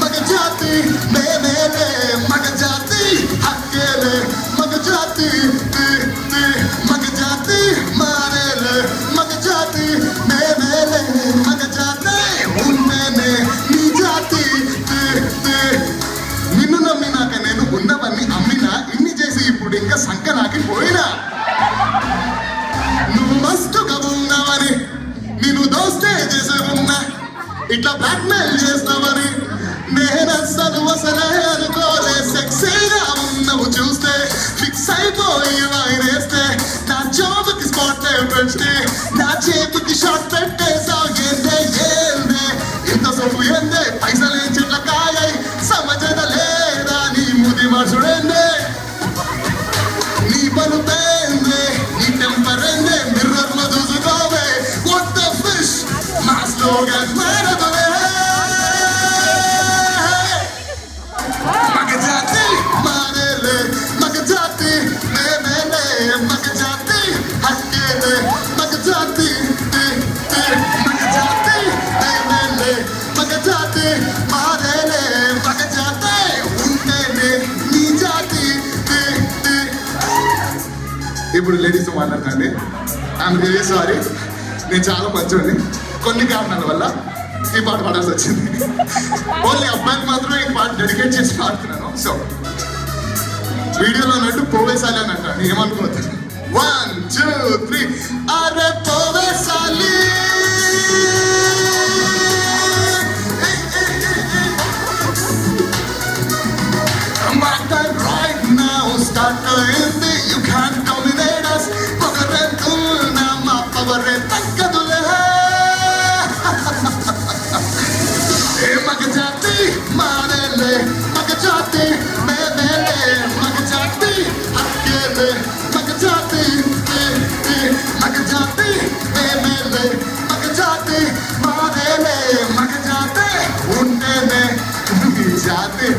मग जाती मैं मेले मग जाती अकेले मग जाती मग जाती मारे ले मग जाती मैं मेले मग जाते उन्ने नी जाती నిన్ను నమ్మినాక నేను ఉన్నవన్నీ అమ్మినా ఇన్ని చేసి ఇప్పుడు ఇంకా సంక నాకి పోయినా నువ్వు మస్తుగా ఉన్నావని నేను దోస్తే చేసి ఉన్నా ఇట్లా బ్లాక్మెయిల్ చేస్తావని నేను అసలే అనుకోలే సెక్సీగా ఉన్నావు చూస్తే ఫిక్స్ అయిపోయి వాయినేస్తే నా జాబ్కి స్పాట్ పెట్టి నా చేతికి షాట్ పెట్టేసావు ఏందే ఏందే ఇంత సొప్పు ఏందే పైసలే చెట్ల కాయాయి సమజన లేదా నీ ముది మనుషుడేందే నీ పలుపేందే నీ టెంపర్ ఏందే మిర్రర్ లో చూసుకోవే వాట్ ద ఫిష్ మా స్లోగన్ మేరదులే మగ జాతి మారేలే మగ జాతి మేమేలే మగ జాతి హక్కేలే మగ జాతి మగ జాతి మేమేలే మగ జాతి మారేలే మగ జాతి ఉంటేనే నీ జాతి ఇప్పుడు లేడీస్ మాట్లాడతాండి ఐఎమ్ రియల్లీ సారీ నేను చాలా మంచోడిని కొన్ని కారణాల వల్ల ఈ పాట పాడాల్సి వచ్చింది ఓన్లీ అబ్బాయికి మాత్రమే ఈ పాట డెడికేట్ చేసి పాడుతున్నాను సో వీడియోలో అన్నట్టు పోవేసాలి అని అంటాను ఏమనుకోవద్దు 1 2 3 అరే పోవేసాలి My time right now start అయింది you can't dominate us పొగరెంతున్నా మా పవరే తగ్గదులే మగ జాతి మారేలే మగ జాతి మేమేలే మగ జాతి హక్కేలే మగ జాతి మగ జాతి మేమేలే మగ జాతి మారేలే మగ జాతి ఉంటేనే జాతి